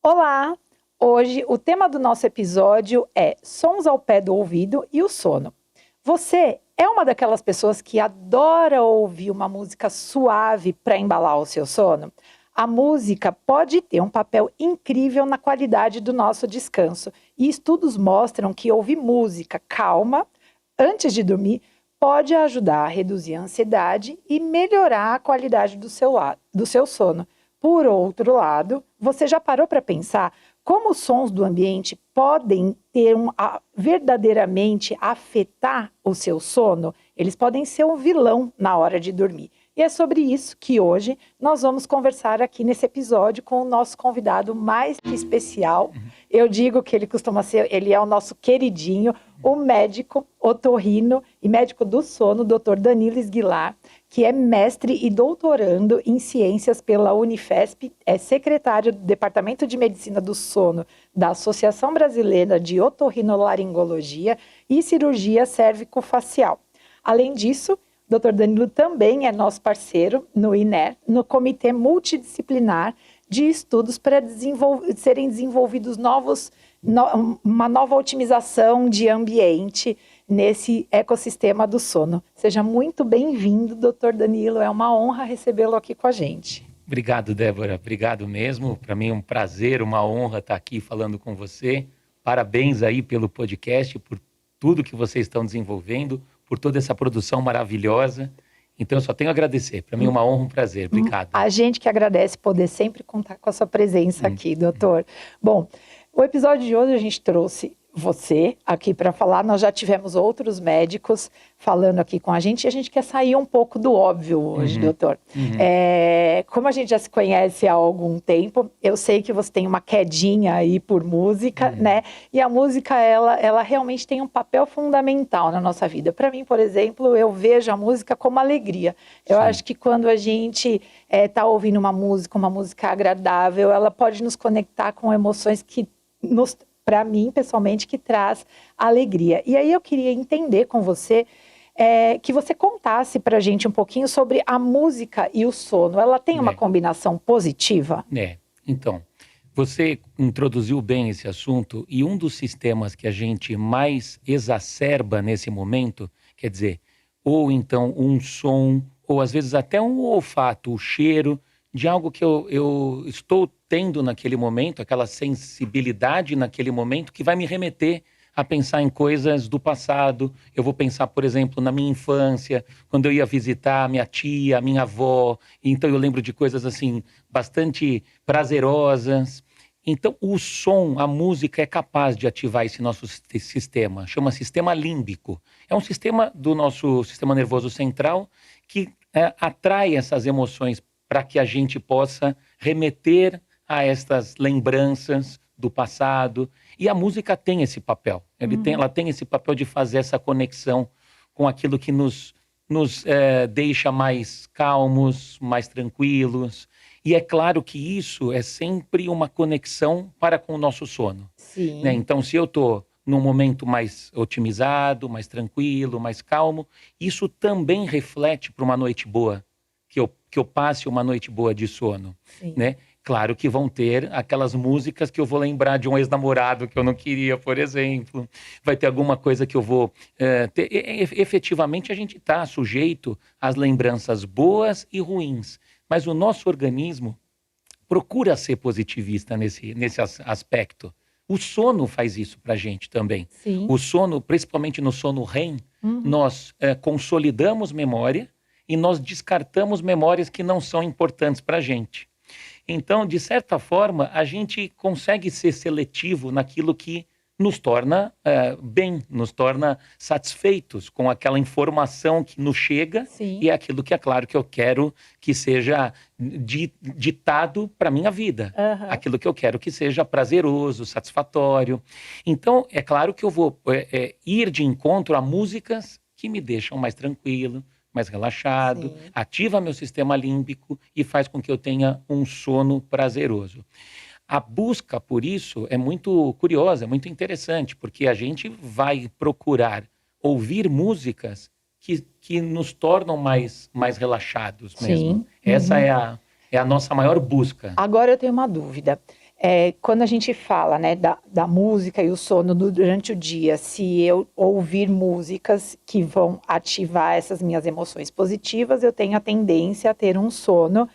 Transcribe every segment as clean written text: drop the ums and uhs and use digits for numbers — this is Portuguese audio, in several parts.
Olá! Hoje o tema do nosso episódio é sons ao pé do ouvido e o sono. Você é uma daquelas pessoas que adora ouvir uma música suave para embalar o seu sono? A música pode ter um papel incrível na qualidade do nosso descanso e estudos mostram que ouvir música calma antes de dormir pode ajudar a reduzir a ansiedade e melhorar a qualidade do seu sono. Por outro lado, você já parou para pensar como os sons do ambiente podem verdadeiramente afetar o seu sono? Eles podem ser um vilão na hora de dormir. E é sobre isso que hoje nós vamos conversar aqui nesse episódio com o nosso convidado mais que especial. Eu digo que ele é o nosso queridinho, o médico otorrino e médico do sono, Dr. Danilo Esguilar, que é mestre e doutorando em ciências pela Unifesp, é secretário do Departamento de Medicina do Sono da Associação Brasileira de Otorrinolaringologia e Cirurgia Cérvico-Facial. Além disso, Dr. Danilo também é nosso parceiro no INER, no Comitê Multidisciplinar de Estudos para serem desenvolvidos uma nova otimização de ambiente nesse ecossistema do sono. Seja muito bem-vindo, Dr. Danilo. É uma honra recebê-lo aqui com a gente. Obrigado, Débora. Obrigado mesmo. Para mim é um prazer, uma honra estar aqui falando com você. Parabéns aí pelo podcast, por tudo que vocês estão desenvolvendo, por toda essa produção maravilhosa. Então, eu só tenho a agradecer. Para mim é uma honra, um prazer. Obrigado. A gente que agradece poder sempre contar com a sua presença aqui, doutor. Bom, o episódio de hoje a gente trouxe você aqui para falar. Nós já tivemos outros médicos falando aqui com a gente e a gente quer sair um pouco do óbvio hoje, doutor. Como a gente já se conhece há algum tempo, eu sei que você tem uma quedinha aí por música, né? E a música, ela realmente tem um papel fundamental na nossa vida. Para mim, por exemplo, eu vejo a música como alegria. Eu acho que quando a gente está ouvindo uma música agradável, ela pode nos conectar com emoções que para mim, pessoalmente, que traz alegria. E aí eu queria entender com você, que você contasse para a gente um pouquinho sobre a música e o sono. Ela tem uma combinação positiva? Então, você introduziu bem esse assunto e um dos sistemas que a gente mais exacerba nesse momento, quer dizer, ou então um som, ou às vezes até um olfato, o cheiro de algo que eu estou tendo naquele momento, aquela sensibilidade naquele momento que vai me remeter a pensar em coisas do passado. Eu vou pensar, por exemplo, na minha infância, quando eu ia visitar a minha tia, a minha avó, então eu lembro de coisas assim, bastante prazerosas. Então o som, a música é capaz de ativar esse nosso sistema, chama sistema límbico. É um sistema do nosso sistema nervoso central que atrai essas emoções para que a gente possa remeter a estas lembranças do passado. E a música tem esse papel. Ela tem esse papel de fazer essa conexão com aquilo que nos deixa mais calmos, mais tranquilos. E é claro que isso é sempre uma conexão para com o nosso sono. Sim. Né? Então, se eu estou num momento mais otimizado, mais tranquilo, mais calmo, isso também reflete para uma noite boa. Que eu passe uma noite boa de sono, né? Claro que vão ter aquelas músicas que eu vou lembrar de um ex-namorado que eu não queria, por exemplo. Vai ter alguma coisa que eu vou ter. Efetivamente, a gente está sujeito às lembranças boas e ruins. Mas o nosso organismo procura ser positivista nesse aspecto. O sono faz isso para a gente também. Sim. O sono, principalmente no sono REM, nós consolidamos memória e nós descartamos memórias que não são importantes para a gente. Então, de certa forma, a gente consegue ser seletivo naquilo que nos torna bem, nos torna satisfeitos com aquela informação que nos chega. Sim. E é aquilo que é claro que eu quero que seja ditado para a minha vida. Aquilo que eu quero que seja prazeroso, satisfatório. Então, é claro que eu vou ir de encontro a músicas que me deixam mais tranquilo, mais relaxado, ativa meu sistema límbico e faz com que eu tenha um sono prazeroso. A busca por isso é muito curiosa, é muito interessante, porque a gente vai procurar ouvir músicas que nos tornam mais relaxados mesmo. Essa é a nossa maior busca. Agora eu tenho uma dúvida. quando a gente fala, né, da música e o sono durante o dia, se eu ouvir músicas que vão ativar essas minhas emoções positivas, eu tenho a tendência a ter um sono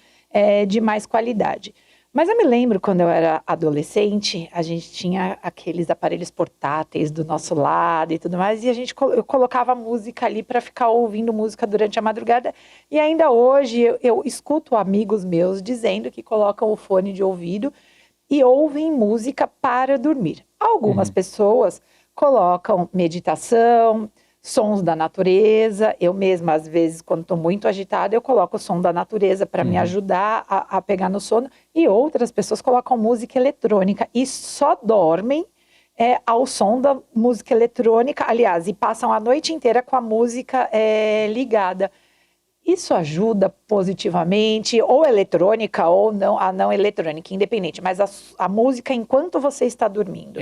de mais qualidade. Mas eu me lembro quando eu era adolescente, a gente tinha aqueles aparelhos portáteis do nosso lado e tudo mais, e eu colocava música ali para ficar ouvindo música durante a madrugada. E ainda hoje eu escuto amigos meus dizendo que colocam o fone de ouvido e ouvem música para dormir. Algumas pessoas colocam meditação, sons da natureza. Eu mesma, às vezes, quando estou muito agitada, eu coloco o som da natureza para me ajudar a pegar no sono. E outras pessoas colocam música eletrônica e só dormem ao som da música eletrônica. Aliás, e passam a noite inteira com a música ligada. Isso ajuda positivamente, ou eletrônica, ou não, a não eletrônica, independente, mas a música enquanto você está dormindo.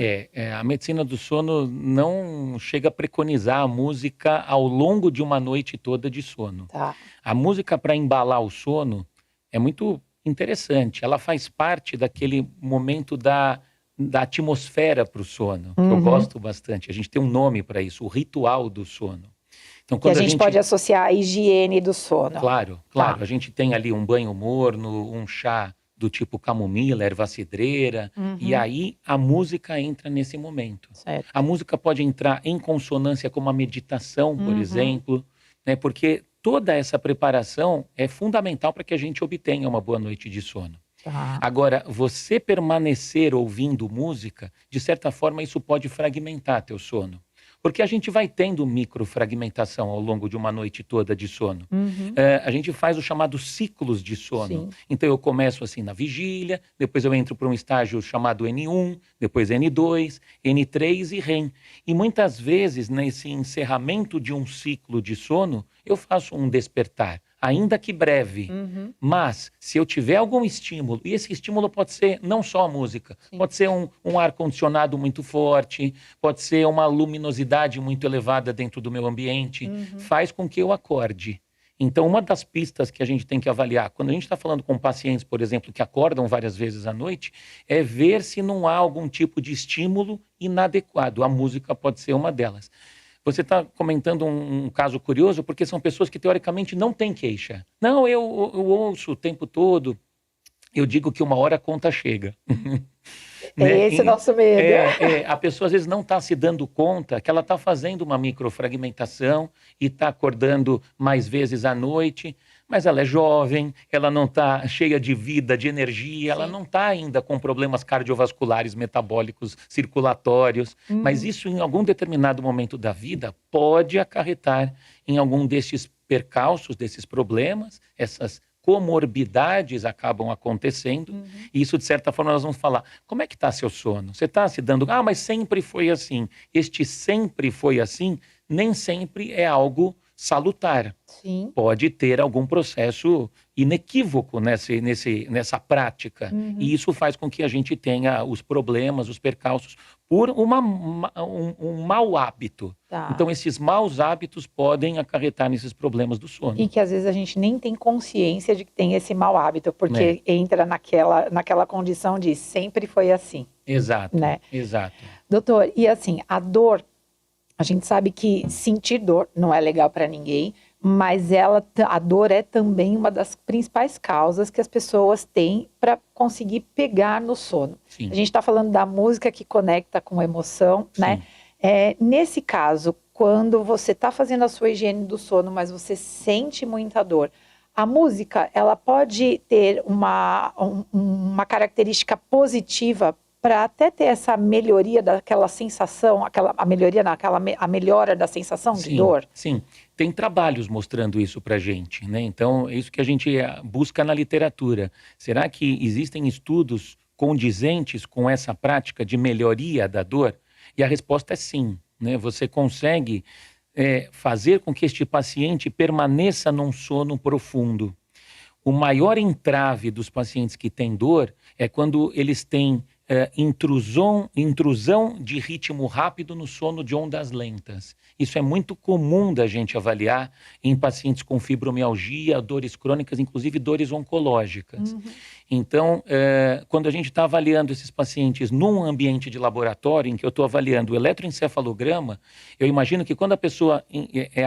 A medicina do sono não chega a preconizar a música ao longo de uma noite toda de sono. Tá. A música para embalar o sono é muito interessante, ela faz parte daquele momento da atmosfera para o sono, que eu gosto bastante. A gente tem um nome para isso, o ritual do sono. Então, que a gente pode associar à higiene do sono. Claro. Tá. A gente tem ali um banho morno, um chá do tipo camomila, erva cidreira, e aí a música entra nesse momento. Certo. A música pode entrar em consonância com uma meditação, por exemplo, né, porque toda essa preparação é fundamental para que a gente obtenha uma boa noite de sono. Tá. Agora, você permanecer ouvindo música, de certa forma, isso pode fragmentar teu sono. Porque a gente vai tendo microfragmentação ao longo de uma noite toda de sono. A gente faz os chamados ciclos de sono. Sim. Então eu começo assim na vigília, depois eu entro para um estágio chamado N1, depois N2, N3 e REM. E muitas vezes, nesse encerramento de um ciclo de sono, eu faço um despertar, ainda que breve. Mas, se eu tiver algum estímulo, e esse estímulo pode ser não só a música, pode ser um ar-condicionado muito forte, pode ser uma luminosidade muito elevada dentro do meu ambiente, faz com que eu acorde. Então, uma das pistas que a gente tem que avaliar, quando a gente está falando com pacientes, por exemplo, que acordam várias vezes à noite, é ver se não há algum tipo de estímulo inadequado. A música pode ser uma delas. Você está comentando um caso curioso, porque são pessoas que, teoricamente, não têm queixa. Não, eu ouço o tempo todo. Eu digo que uma hora a conta chega. Esse é o nosso medo. A pessoa, às vezes, não está se dando conta que ela está fazendo uma microfragmentação e está acordando mais vezes à noite, mas ela é jovem, ela não está cheia de vida, de energia, ela não está ainda com problemas cardiovasculares, metabólicos, circulatórios, mas isso em algum determinado momento da vida pode acarretar em algum destes percalços, desses problemas, essas comorbidades acabam acontecendo, e isso, de certa forma, nós vamos falar, como é que está seu sono? Você está se dando, mas sempre foi assim. Este sempre foi assim, nem sempre é algo salutar. Sim. Pode ter algum processo inequívoco nessa prática. E isso faz com que a gente tenha os problemas, os percalços, por um mau hábito. Tá. Então, esses maus hábitos podem acarretar nesses problemas do sono. E que às vezes a gente nem tem consciência de que tem esse mau hábito, porque entra naquela condição de sempre foi assim. Exato, né? Exato. Doutor, e assim, a dor, a gente sabe que sentir dor não é legal para ninguém, mas a dor é também uma das principais causas que as pessoas têm para conseguir pegar no sono. Sim. A gente está falando da música que conecta com a emoção, né? Nesse caso, quando você está fazendo a sua higiene do sono, mas você sente muita dor, a música, ela pode ter uma característica positiva para até ter essa melhoria daquela sensação, a melhora da sensação de dor? Sim, tem trabalhos mostrando isso para a gente, né? Então, é isso que a gente busca na literatura. Será que existem estudos condizentes com essa prática de melhoria da dor? E a resposta é sim, né? Você consegue fazer com que este paciente permaneça num sono profundo. O maior entrave dos pacientes que têm dor é quando eles têm intrusão de ritmo rápido no sono de ondas lentas. Isso é muito comum da gente avaliar em pacientes com fibromialgia, dores crônicas, inclusive dores oncológicas. Então, quando a gente está avaliando esses pacientes num ambiente de laboratório, em que eu estou avaliando o eletroencefalograma, eu imagino que quando a pessoa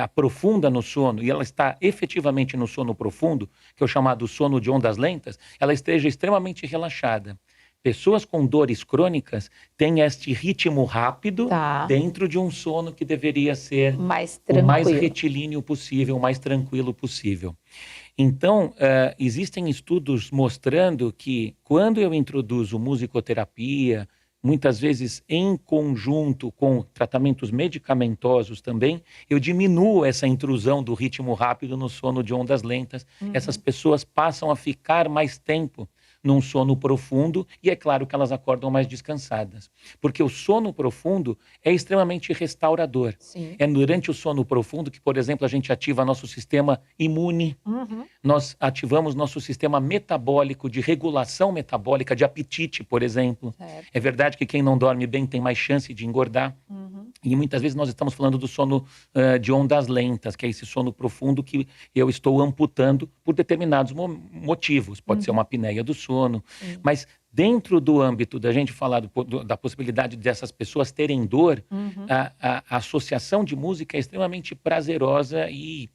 aprofunda no sono e ela está efetivamente no sono profundo, que é o chamado sono de ondas lentas, ela esteja extremamente relaxada. Pessoas com dores crônicas têm este ritmo rápido dentro de um sono que deveria ser o mais retilíneo possível, o mais tranquilo possível. Então, existem estudos mostrando que quando eu introduzo musicoterapia, muitas vezes em conjunto com tratamentos medicamentosos também, eu diminuo essa intrusão do ritmo rápido no sono de ondas lentas. Essas pessoas passam a ficar mais tempo num sono profundo e é claro que elas acordam mais descansadas. Porque o sono profundo é extremamente restaurador. Sim. É durante o sono profundo que, por exemplo, a gente ativa nosso sistema imune, nós ativamos nosso sistema metabólico, de regulação metabólica, de apetite, por exemplo. Certo. É verdade que quem não dorme bem tem mais chance de engordar. E muitas vezes nós estamos falando do sono de ondas lentas, que é esse sono profundo que eu estou amputando por determinados motivos. Pode ser uma apneia do sono, mas dentro do âmbito da gente falar da possibilidade dessas pessoas terem dor, a associação de música é extremamente prazerosa e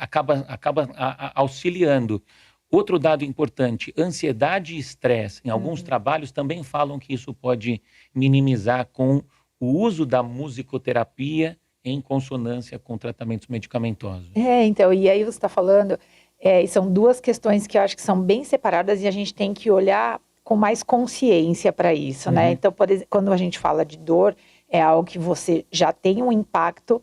acaba auxiliando. Outro dado importante, ansiedade e estresse. Em alguns trabalhos também falam que isso pode minimizar com o uso da musicoterapia em consonância com tratamentos medicamentosos. Então, e aí você está falando, são duas questões que eu acho que são bem separadas e a gente tem que olhar com mais consciência para isso, né? Então, por exemplo, quando a gente fala de dor, é algo que você já tem um impacto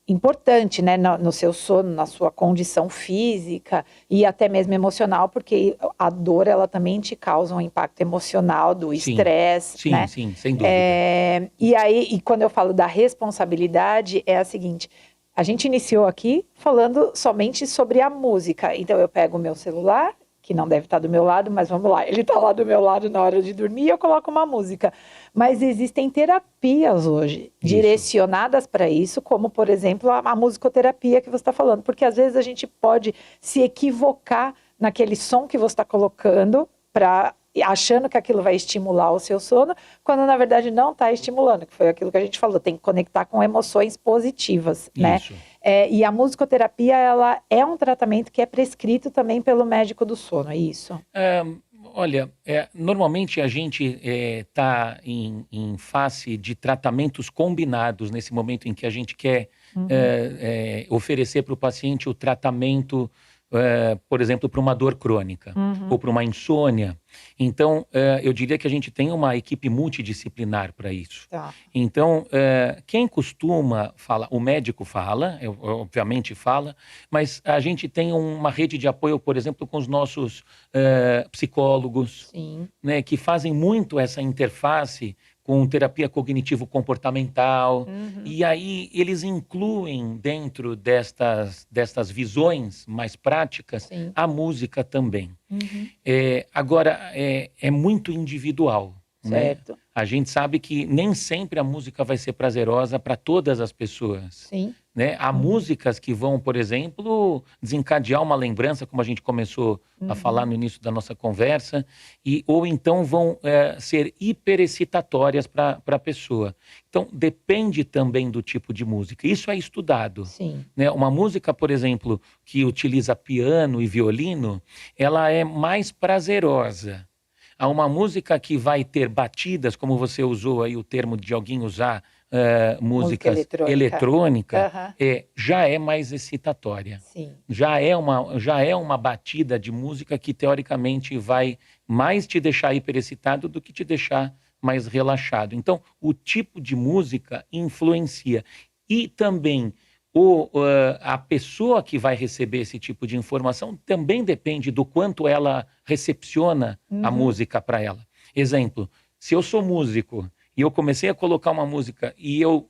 importante, né, no seu sono, na sua condição física e até mesmo emocional, porque a dor, ela também te causa um impacto emocional do estresse, né? Sim, sem dúvida. E quando eu falo da responsabilidade, é a seguinte: a gente iniciou aqui falando somente sobre a música, então eu pego o meu celular, que não deve estar do meu lado, mas vamos lá, ele está lá do meu lado na hora de dormir e eu coloco uma música. Mas existem terapias hoje direcionadas para isso, como, por exemplo, a musicoterapia que você está falando, porque às vezes a gente pode se equivocar naquele som que você está colocando, achando que aquilo vai estimular o seu sono, quando na verdade não está estimulando, que foi aquilo que a gente falou, tem que conectar com emoções positivas, né? E a musicoterapia, ela é um tratamento que é prescrito também pelo médico do sono, é isso? Olha, normalmente a gente está em face de tratamentos combinados nesse momento em que a gente quer oferecer para o paciente o tratamento, por exemplo, para uma dor crônica ou para uma insônia. Então, eu diria que a gente tem uma equipe multidisciplinar para isso. Então, quem costuma falar, o médico fala, obviamente fala, mas a gente tem uma rede de apoio, por exemplo, com os nossos psicólogos, né, que fazem muito essa interface com terapia cognitivo-comportamental, e aí eles incluem dentro destas visões mais práticas a música também. Agora, é muito individual. Certo. Né? A gente sabe que nem sempre a música vai ser prazerosa para todas as pessoas. Né? Há músicas que vão, por exemplo, desencadear uma lembrança, como a gente começou a falar no início da nossa conversa, ou então vão ser hiperexcitatórias para a pessoa. Então, depende também do tipo de música. Isso é estudado. Né? Uma música, por exemplo, que utiliza piano e violino, ela é mais prazerosa. Há uma música que vai ter batidas, como você usou aí o termo de alguém usar música eletrônica, já é mais excitatória. Já é uma batida de música que, teoricamente, vai mais te deixar hiperexcitado do que te deixar mais relaxado. Então, o tipo de música influencia. E também a pessoa que vai receber esse tipo de informação também depende do quanto ela recepciona a música para ela. Exemplo, se eu sou músico e eu comecei a colocar uma música, e eu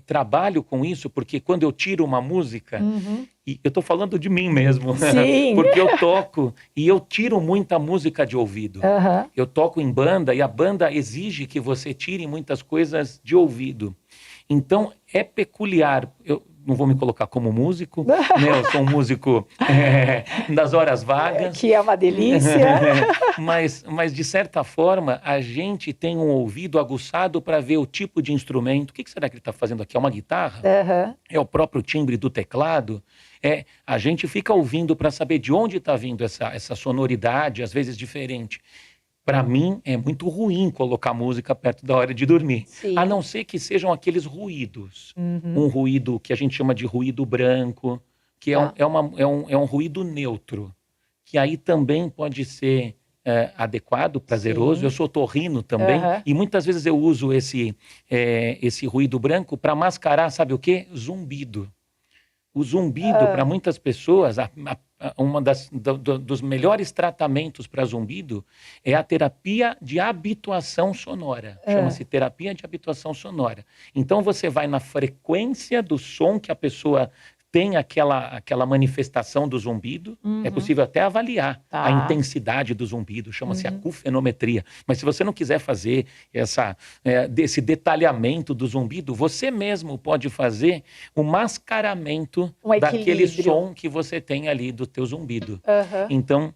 trabalho com isso, porque quando eu tiro uma música, e eu estou falando de mim mesmo, Sim. porque eu toco e eu tiro muita música de ouvido. Aham. Eu toco em banda e a banda exige que você tire muitas coisas de ouvido. Então, é peculiar. Eu não vou me colocar como músico, né? Eu sou um músico das horas vagas. Que é uma delícia. Mas, de certa forma, a gente tem um ouvido aguçado para ver o tipo de instrumento. O que será que ele está fazendo aqui? É uma guitarra? Aham. É o próprio timbre do teclado? A gente fica ouvindo para saber de onde está vindo essa sonoridade, às vezes diferente. Para mim, é muito ruim colocar música perto da hora de dormir. Sim. A não ser que sejam aqueles ruídos. Um ruído que a gente chama de ruído branco, que é um ruído neutro, que aí também pode ser adequado, prazeroso. Sim. Eu sou otorrino também, e muitas vezes eu uso esse ruído branco para mascarar, sabe o quê? Zumbido. O zumbido, para muitas pessoas, dos melhores tratamentos para zumbido é a terapia de habituação sonora. Chama-se terapia de habituação sonora. Então, você vai na frequência do som que a pessoa tem aquela manifestação do zumbido. É possível até avaliar a intensidade do zumbido, chama-se acufenometria. Mas se você não quiser fazer esse detalhamento do zumbido, você mesmo pode fazer o mascaramento daquele som que você tem ali do teu zumbido. Então,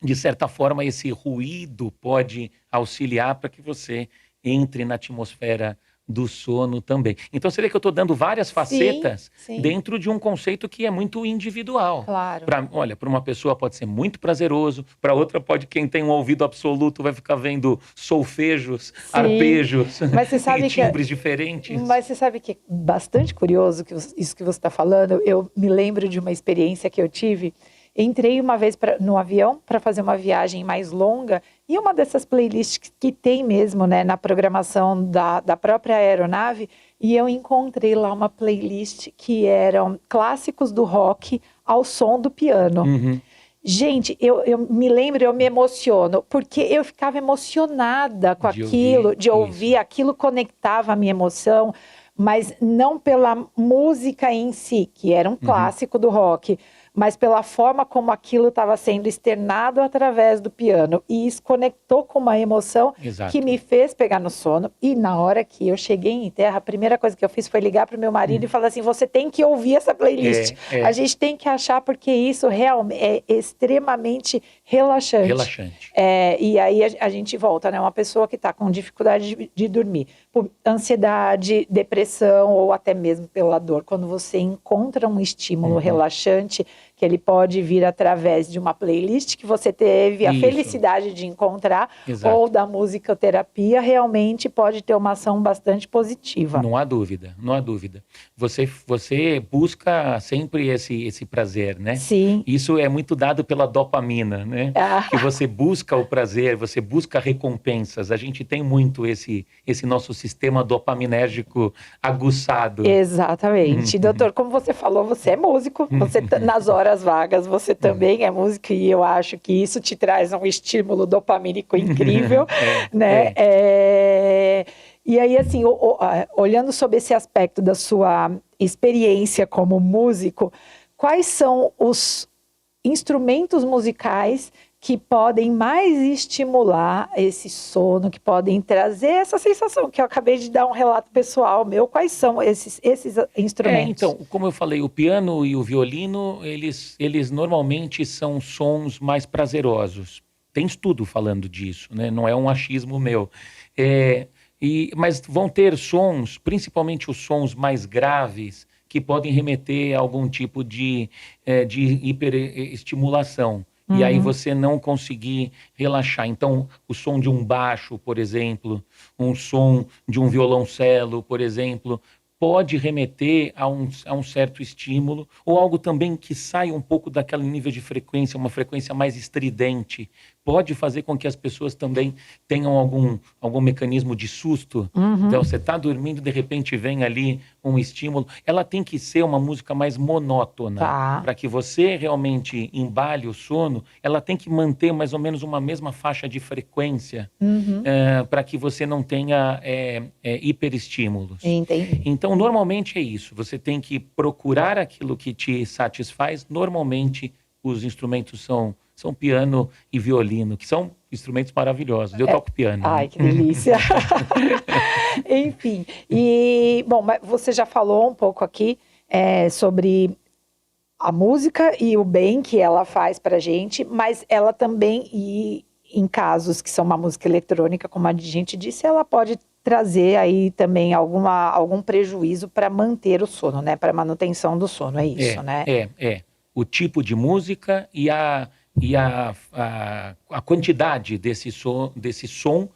de certa forma, esse ruído pode auxiliar para que você entre na atmosfera do sono também. Então, você vê que eu estou dando várias facetas dentro de um conceito que é muito individual. Claro. Olha, para uma pessoa pode ser muito prazeroso, para outra quem tem um ouvido absoluto vai ficar vendo solfejos, arpejos e timbres diferentes. Mas você sabe que é bastante curioso isso que você está falando. Eu me lembro de uma experiência que eu tive. Entrei uma vez no avião para fazer uma viagem mais longa e uma dessas playlists que tem mesmo, né, na programação da própria aeronave, e eu encontrei lá uma playlist que eram clássicos do rock ao som do piano. Gente, eu me lembro, eu me emociono, porque eu ficava emocionada com aquilo, de ouvir, aquilo conectava a minha emoção, mas não pela música em si, que era um clássico do rock, mas pela forma como aquilo estava sendo externado através do piano. E isso conectou com uma emoção que me fez pegar no sono. E na hora que eu cheguei em terra, a primeira coisa que eu fiz foi ligar para o meu marido e falar assim, você tem que ouvir essa playlist. A gente tem que achar, porque isso realmente é extremamente relaxante. E aí a gente volta, né? Uma pessoa que está com dificuldade de dormir, por ansiedade, depressão ou até mesmo pela dor. Quando você encontra um estímulo relaxante, que ele pode vir através de uma playlist que você teve a felicidade de encontrar, ou da musicoterapia, realmente pode ter uma ação bastante positiva. Não há dúvida, não há dúvida. Você busca sempre esse prazer, né? Sim. Isso é muito dado pela dopamina, né? Que você busca o prazer, você busca recompensas. A gente tem muito esse nosso sistema dopaminérgico aguçado. Exatamente. Doutor, como você falou, você é músico, você nas horas vagas, você também é músico, e eu acho que isso te traz um estímulo dopamínico incrível, né? E aí, assim, olhando sobre esse aspecto da sua experiência como músico, quais são os instrumentos musicais que podem mais estimular esse sono, que podem trazer essa sensação, que eu acabei de dar um relato pessoal meu? Quais são esses instrumentos? Então, como eu falei, o piano e o violino, eles normalmente são sons mais prazerosos. Tem estudo falando disso, né? Não é um achismo meu. Mas vão ter sons, principalmente os sons mais graves, que podem remeter a algum tipo de hiperestimulação. E aí você não conseguir relaxar. Então, o som de um baixo, por exemplo, um som de um violoncelo, por exemplo, pode remeter a um certo estímulo, ou algo também que sai um pouco daquele nível de frequência, uma frequência mais estridente, pode fazer com que as pessoas também tenham algum mecanismo de susto. Então, você está dormindo, de repente vem ali um estímulo. Ela tem que ser uma música mais monótona. Tá. Para que você realmente embale o sono, ela tem que manter mais ou menos uma mesma faixa de frequência, para que você não tenha hiperestímulos. Entendi. Então, normalmente é isso. Você tem que procurar aquilo que te satisfaz. Normalmente, os instrumentos são piano e violino, que são instrumentos maravilhosos. Eu toco piano. Ai, que delícia. Enfim, bom, mas você já falou um pouco aqui sobre a música e o bem que ela faz pra gente, mas ela também, e em casos que são uma música eletrônica, como a gente disse, ela pode trazer aí também algum prejuízo para manter o sono, né? Para manutenção do sono, é isso, né? O tipo de música e a quantidade desse som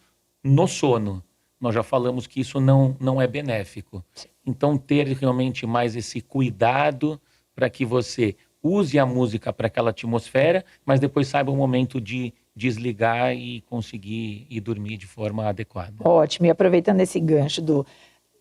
no sono. Nós já falamos que isso não é benéfico. Sim. Então, ter realmente mais esse cuidado para que você use a música para aquela atmosfera, mas depois saiba o momento de desligar e conseguir ir dormir de forma adequada. Ótimo. E aproveitando esse gancho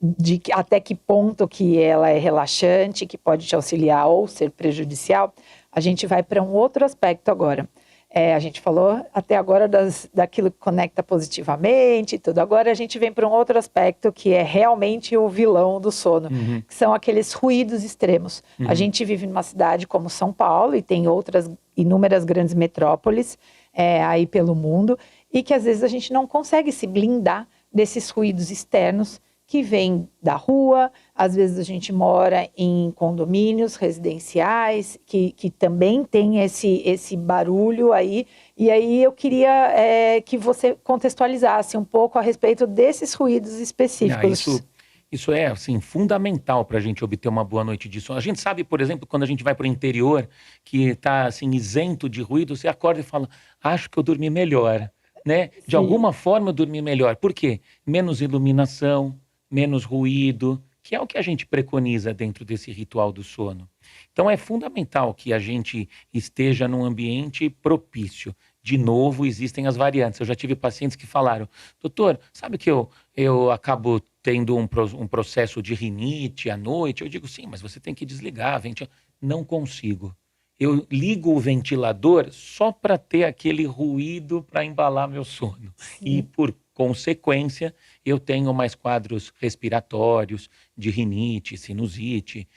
de até que ponto que ela é relaxante, que pode te auxiliar ou ser prejudicial, a gente vai para um outro aspecto agora. A gente falou até agora daquilo que conecta positivamente e tudo. Agora a gente vem para um outro aspecto que é realmente o vilão do sono, que são aqueles ruídos extremos. A gente vive numa cidade como São Paulo e tem outras inúmeras grandes metrópoles aí pelo mundo, e que às vezes a gente não consegue se blindar desses ruídos externos que vêm da rua. Às vezes a gente mora em condomínios residenciais que também tem esse barulho aí. E aí eu queria que você contextualizasse um pouco a respeito desses ruídos específicos. Isso é assim, fundamental para a gente obter uma boa noite de sono. A gente sabe, por exemplo, quando a gente vai para o interior, que está assim, isento de ruído, você acorda e fala, acho que eu dormi melhor. Né? De alguma forma eu dormi melhor. Por quê? Menos iluminação, menos ruído, que é o que a gente preconiza dentro desse ritual do sono. Então é fundamental que a gente esteja num ambiente propício. De novo, existem as variantes. Eu já tive pacientes que falaram, doutor, sabe que eu acabo tendo um processo de rinite à noite? Eu digo, sim, mas você tem que desligar. Não consigo. Eu ligo o ventilador só para ter aquele ruído para embalar meu sono. Sim. E por consequência, eu tenho mais quadros respiratórios, de rinite, sinusite,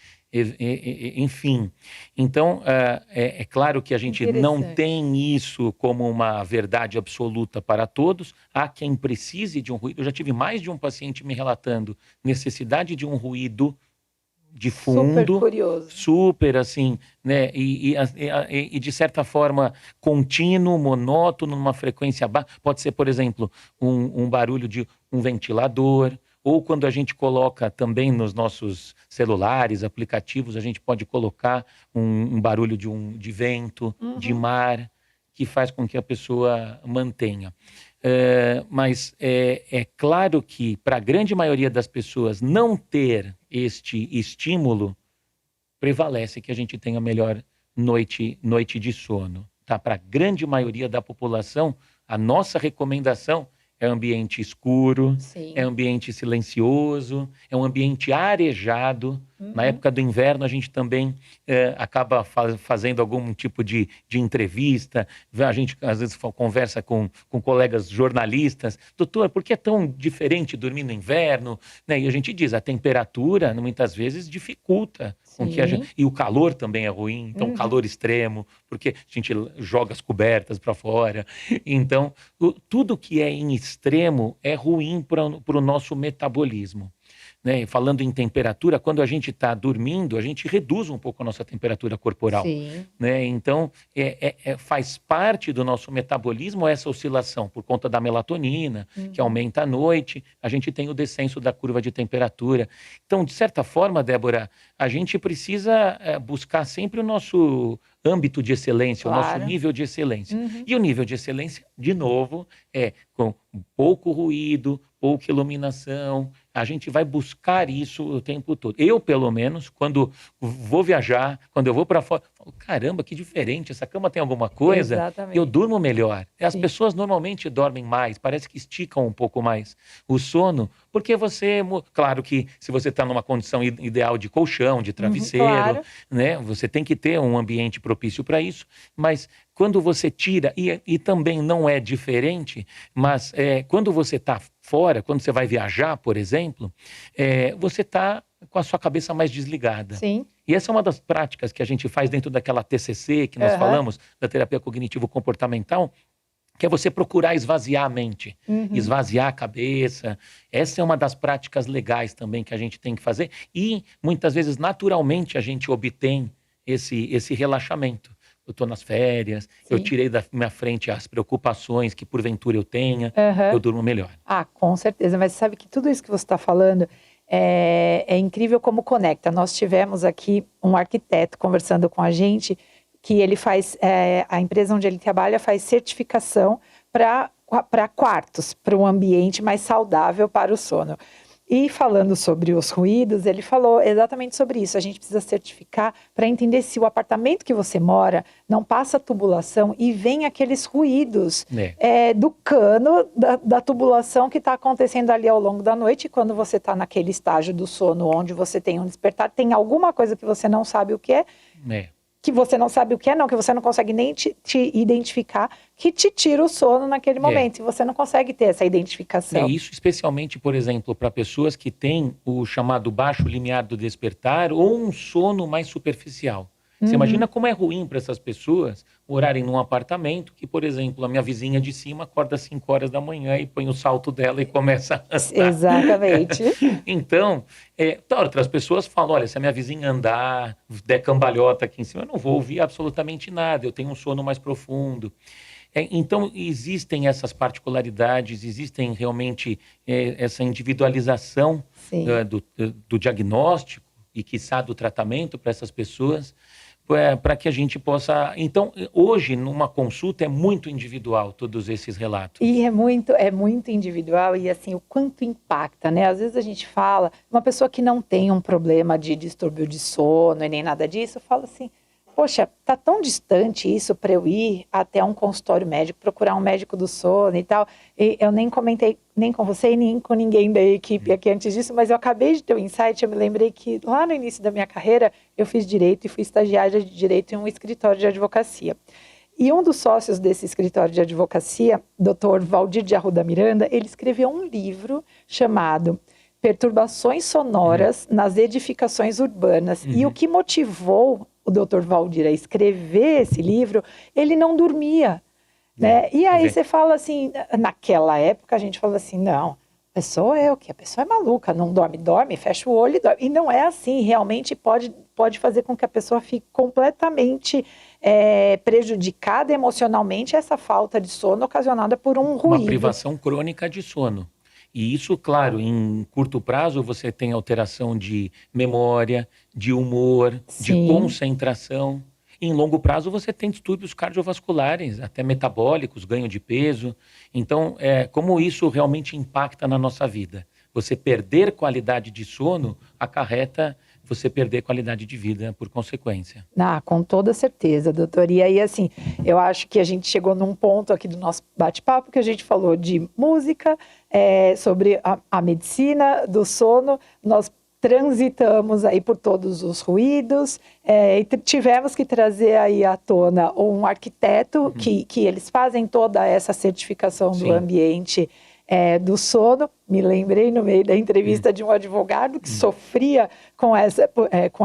enfim. Então, é claro que a gente não tem isso como uma verdade absoluta para todos. Há quem precise de um ruído. Eu já tive mais de um paciente me relatando necessidade de um ruído de fundo, super curioso, super assim, né? E de certa forma contínuo, monótono, numa frequência baixa. Pode ser, por exemplo, um barulho de um ventilador, ou quando a gente coloca também nos nossos celulares, aplicativos, a gente pode colocar um barulho de vento, de mar, que faz com que a pessoa mantenha. Mas é claro que para a grande maioria das pessoas não ter este estímulo, prevalece que a gente tenha melhor noite de sono. Tá? Para a grande maioria da população, a nossa recomendação é ambiente escuro, sim, é ambiente silencioso, é um ambiente arejado. Na época do inverno, a gente também acaba fazendo algum tipo de entrevista. A gente, às vezes, conversa com colegas jornalistas. Doutor, por que é tão diferente dormir no inverno? Né? E a gente diz, a temperatura, muitas vezes, dificulta. Com que e o calor também é ruim. Então, calor extremo, porque a gente joga as cobertas para fora. Então, tudo que é em extremo é ruim para o nosso metabolismo. Né? Falando em temperatura, quando a gente está dormindo, a gente reduz um pouco a nossa temperatura corporal. Sim. Né? Então, faz parte do nosso metabolismo essa oscilação, por conta da melatonina, que aumenta à noite, a gente tem o descenso da curva de temperatura. Então, de certa forma, Débora, a gente precisa buscar sempre o nosso âmbito de excelência, claro, o nosso nível de excelência. E o nível de excelência, de novo, é com pouco ruído, ou que iluminação. A gente vai buscar isso o tempo todo. Eu, pelo menos, quando vou viajar, quando eu vou para fora, falo, caramba, que diferente, essa cama tem alguma coisa, Exatamente. eu durmo melhor. As Sim. pessoas normalmente dormem mais, parece que esticam um pouco mais o sono, porque claro que se você está numa condição ideal de colchão, de travesseiro, Claro. né, você tem que ter um ambiente propício para isso, mas quando você tira, e também não é diferente, mas quando você está fora, quando você vai viajar, por exemplo, você está com a sua cabeça mais desligada. Sim. E essa é uma das práticas que a gente faz dentro daquela TCC que nós falamos, da terapia cognitivo-comportamental, que é você procurar esvaziar a mente, esvaziar a cabeça. Essa é uma das práticas legais também que a gente tem que fazer e muitas vezes naturalmente a gente obtém esse relaxamento. Eu estou nas férias, eu tirei da minha frente as preocupações que porventura eu tenha, eu durmo melhor. Ah, com certeza, mas sabe que tudo isso que você está falando é incrível como conecta. Nós tivemos aqui um arquiteto conversando com a gente, que ele faz, a empresa onde ele trabalha faz certificação para quartos, para um ambiente mais saudável para o sono. E falando sobre os ruídos, ele falou exatamente sobre isso. A gente precisa certificar para entender se o apartamento que você mora não passa tubulação e vem aqueles ruídos do cano da tubulação que está acontecendo ali ao longo da noite. E quando você está naquele estágio do sono onde você tem um despertar, tem alguma coisa que você não sabe o que é. Que você não sabe o que é, não, que você não consegue nem te identificar, que te tira o sono naquele momento, e você não consegue ter essa identificação. Isso especialmente, por exemplo, para pessoas que têm o chamado baixo limiar do despertar ou um sono mais superficial. Você imagina como é ruim para essas pessoas morarem num apartamento que, por exemplo, a minha vizinha de cima acorda às 5 horas da manhã e põe o salto dela e começa a andar. Exatamente. Então, outras pessoas falam, olha, se a minha vizinha andar, der cambalhota aqui em cima, eu não vou ouvir absolutamente nada, eu tenho um sono mais profundo. Então, existem essas particularidades, existem realmente essa individualização do diagnóstico e, quiçá, do tratamento para essas pessoas, para que a gente possa... Então, hoje, numa consulta, é muito individual todos esses relatos. E é muito individual e, assim, o quanto impacta, né? Às vezes a gente fala, uma pessoa que não tem um problema de distúrbio de sono e nem nada disso, fala assim, poxa, tá tão distante isso para eu ir até um consultório médico, procurar um médico do sono e tal. E eu nem comentei nem com você e nem com ninguém da equipe aqui antes disso, mas eu acabei de ter um insight, eu me lembrei que lá no início da minha carreira, eu fiz Direito e fui estagiária de Direito em um escritório de advocacia. E um dos sócios desse escritório de advocacia, Dr. Valdir de Arruda Miranda, ele escreveu um livro chamado Perturbações Sonoras nas Edificações Urbanas. E o que motivou o Dr. Valdir a escrever esse livro, ele não dormia, né? E aí você fala assim, naquela época a gente falou assim, não, a pessoa é maluca, não dorme, fecha o olho e dorme. E não é assim, realmente pode fazer com que a pessoa fique completamente prejudicada emocionalmente, essa falta de sono ocasionada por um ruído. Uma privação crônica de sono. E isso, claro, em curto prazo você tem alteração de memória, de humor, de concentração. Em longo prazo você tem distúrbios cardiovasculares, até metabólicos, ganho de peso. Então, como isso realmente impacta na nossa vida? Você perder qualidade de sono acarreta você perder qualidade de vida por consequência. Com toda certeza, doutor. E aí, assim, eu acho que a gente chegou num ponto aqui do nosso bate-papo que a gente falou de música, sobre a medicina do sono, nós transitamos aí por todos os ruídos, e tivemos que trazer aí à tona um arquiteto que eles fazem toda essa certificação do ambiente do sono. Me lembrei no meio da entrevista de um advogado que sofria com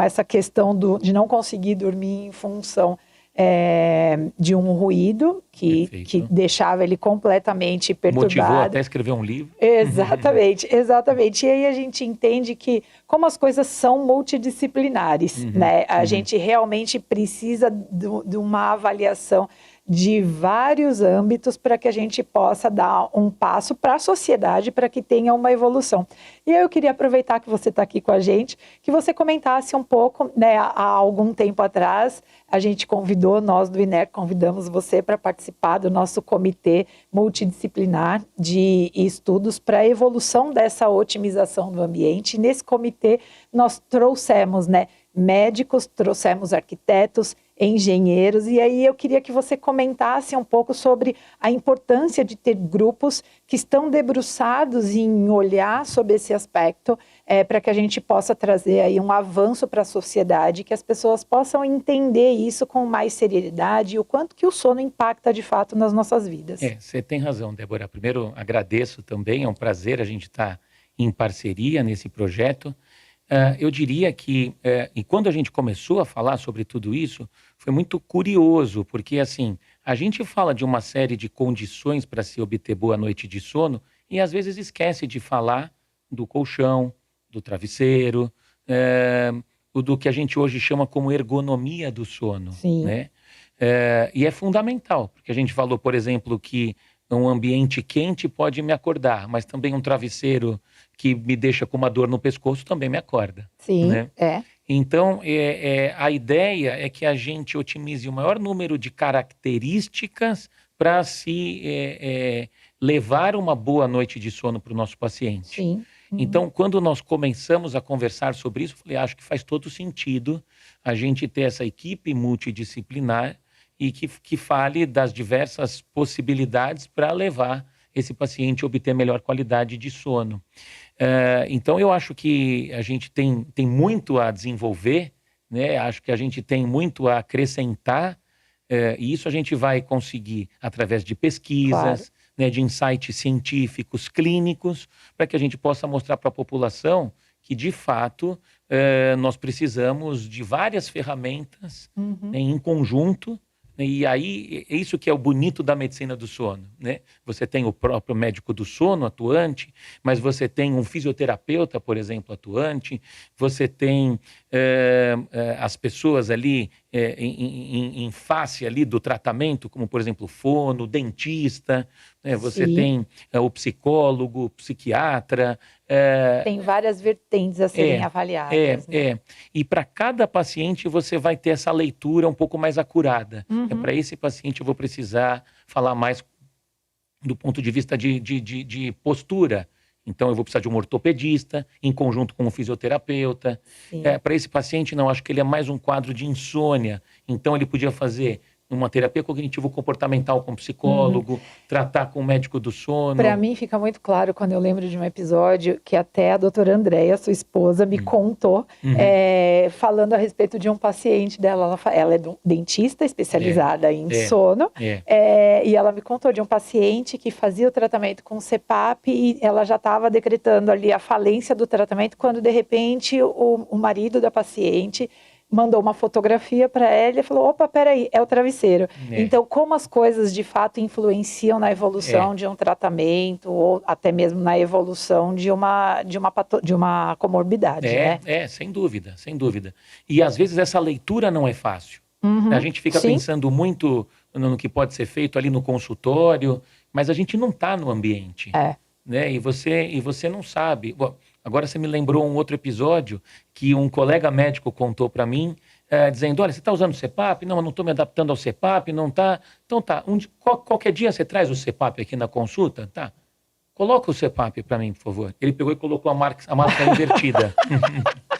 essa questão de não conseguir dormir em função de um ruído que deixava ele completamente perturbado. Motivou até escrever um livro. Exatamente, exatamente. E aí a gente entende que como as coisas são multidisciplinares, né? A gente realmente precisa de uma avaliação de vários âmbitos para que a gente possa dar um passo para a sociedade, para que tenha uma evolução. E eu queria aproveitar que você está aqui com a gente, que você comentasse um pouco, né, há algum tempo atrás, a gente convidou, nós do INER, convidamos você para participar do nosso comitê multidisciplinar de estudos para a evolução dessa otimização do ambiente. E nesse comitê nós trouxemos, né, médicos, trouxemos arquitetos, engenheiros, e aí eu queria que você comentasse um pouco sobre a importância de ter grupos que estão debruçados em olhar sobre esse aspecto, para que a gente possa trazer aí um avanço para a sociedade, que as pessoas possam entender isso com mais seriedade e o quanto que o sono impacta de fato nas nossas vidas. Você tem razão, Débora. Primeiro, agradeço também, é um prazer a gente estar em parceria nesse projeto. Eu diria que, e quando a gente começou a falar sobre tudo isso, foi muito curioso, porque assim, a gente fala de uma série de condições para se obter boa noite de sono e às vezes esquece de falar do colchão, do travesseiro, do que a gente hoje chama como ergonomia do sono. Sim. Né? E é fundamental, porque a gente falou, por exemplo, que um ambiente quente pode me acordar, mas também um travesseiro que me deixa com uma dor no pescoço também me acorda. Sim, né? é. Então, a ideia é que a gente otimize o maior número de características para se levar uma boa noite de sono para o nosso paciente. Sim. Então, quando nós começamos a conversar sobre isso, eu falei, acho que faz todo sentido a gente ter essa equipe multidisciplinar e que fale das diversas possibilidades para levar esse paciente a obter melhor qualidade de sono. Então, eu acho que a gente tem muito a desenvolver, né? Acho que a gente tem muito a acrescentar, e isso a gente vai conseguir através de pesquisas, Claro. né, de insights científicos, clínicos, para que a gente possa mostrar para a população que, de fato, nós precisamos de várias ferramentas, né, em conjunto. E aí, é isso que é o bonito da medicina do sono, né? Você tem o próprio médico do sono atuante, mas você tem um fisioterapeuta, por exemplo, atuante, você tem as pessoas ali em face ali do tratamento, como, por exemplo, o fono, o dentista, né? Você Sim. tem o psicólogo, o psiquiatra. Tem várias vertentes a serem avaliadas. Né? E para cada paciente você vai ter essa leitura um pouco mais acurada. Para esse paciente eu vou precisar falar mais do ponto de vista de postura. Então eu vou precisar de um ortopedista em conjunto com um fisioterapeuta. Para esse paciente não, acho que ele é mais um quadro de insônia. Então ele podia fazer uma terapia cognitivo-comportamental com psicólogo, tratar com o médico do sono. Para mim fica muito claro quando eu lembro de um episódio que até a doutora Andréia, sua esposa, me contou, falando a respeito de um paciente dela. Ela é dentista especializada em sono, e ela me contou de um paciente que fazia o tratamento com CPAP e ela já estava decretando ali a falência do tratamento quando, de repente, o marido da paciente mandou uma fotografia para ela e falou, opa, peraí, é o travesseiro. Então, como as coisas de fato influenciam na evolução de um tratamento ou até mesmo na evolução de uma comorbidade, né? Sem dúvida, sem dúvida. E às vezes essa leitura não é fácil. A gente fica pensando muito no que pode ser feito ali no consultório, mas a gente não está no ambiente. Né? E você não sabe. Bom, agora você me lembrou um outro episódio que um colega médico contou para mim, dizendo, olha, você está usando o CPAP? Não, eu não estou me adaptando ao CPAP, não está. Então tá, qualquer dia você traz o CPAP aqui na consulta? Tá. Coloca o CPAP para mim, por favor. Ele pegou e colocou a marca invertida.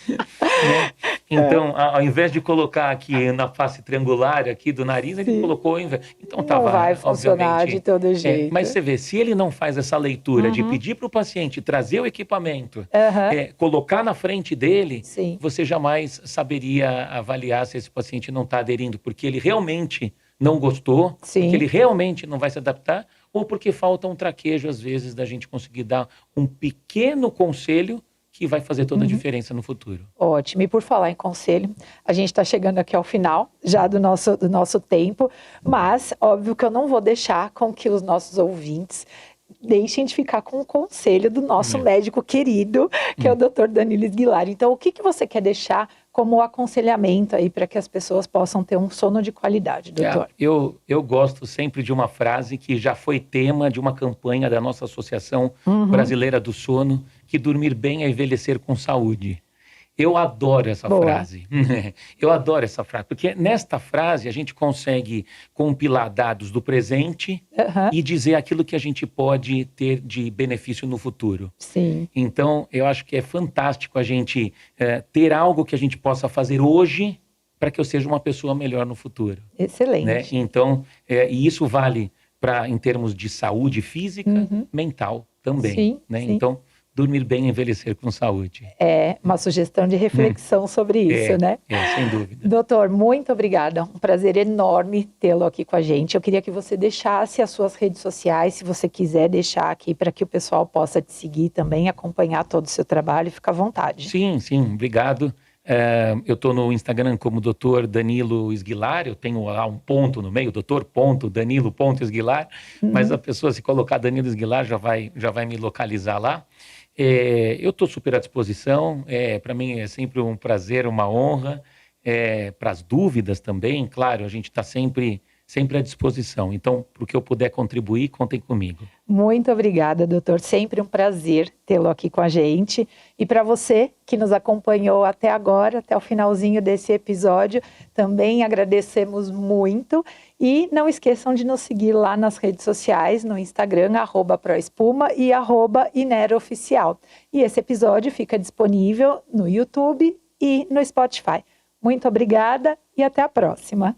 Né? Então, ao invés de colocar aqui na face triangular aqui do nariz, ele colocou o inverso. Então, não vai funcionar de todo jeito. Mas você vê, se ele não faz essa leitura de pedir para o paciente trazer o equipamento, colocar na frente dele, você jamais saberia avaliar se esse paciente não está aderindo, porque ele realmente não gostou, porque ele realmente não vai se adaptar, ou porque falta um traquejo, às vezes, da gente conseguir dar um pequeno conselho que vai fazer toda a diferença no futuro. Ótimo. E por falar em conselho, a gente está chegando aqui ao final já do nosso tempo, mas óbvio que eu não vou deixar com que os nossos ouvintes deixem de ficar com o conselho do nosso médico querido, que é o Dr. Danilo Sguilari. Então, o que você quer deixar como aconselhamento aí para que as pessoas possam ter um sono de qualidade, doutor. Eu gosto sempre de uma frase que já foi tema de uma campanha da nossa Associação Brasileira do Sono, que dormir bem é envelhecer com saúde. Eu adoro essa frase. Eu adoro essa frase, porque nesta frase a gente consegue compilar dados do presente e dizer aquilo que a gente pode ter de benefício no futuro. Sim. Então, eu acho que é fantástico a gente ter algo que a gente possa fazer hoje para que eu seja uma pessoa melhor no futuro. Excelente. Né? Então, e isso vale em termos de saúde física, mental também. Sim, né? sim. Então, dormir bem e envelhecer com saúde. É uma sugestão de reflexão sobre isso, né? Sem dúvida. Doutor, muito obrigada. Um prazer enorme tê-lo aqui com a gente. Eu queria que você deixasse as suas redes sociais, se você quiser deixar aqui, para que o pessoal possa te seguir também, acompanhar todo o seu trabalho. Fica à vontade. Sim, obrigado. Eu estou no Instagram como Dr. Danilo Esguilar, eu tenho lá um ponto no meio, Dr.Danilo.Esguilar, mas a pessoa, se colocar Danilo Esguilar, já vai me localizar lá. Eu estou super à disposição, para mim é sempre um prazer, uma honra, para as dúvidas também, claro, a gente está sempre à disposição. Então, para o que eu puder contribuir, contem comigo. Muito obrigada, doutor. Sempre um prazer tê-lo aqui com a gente. E para você que nos acompanhou até agora, até o finalzinho desse episódio, também agradecemos muito. E não esqueçam de nos seguir lá nas redes sociais, no Instagram, @proespuma e @inerooficial. E esse episódio fica disponível no YouTube e no Spotify. Muito obrigada e até a próxima.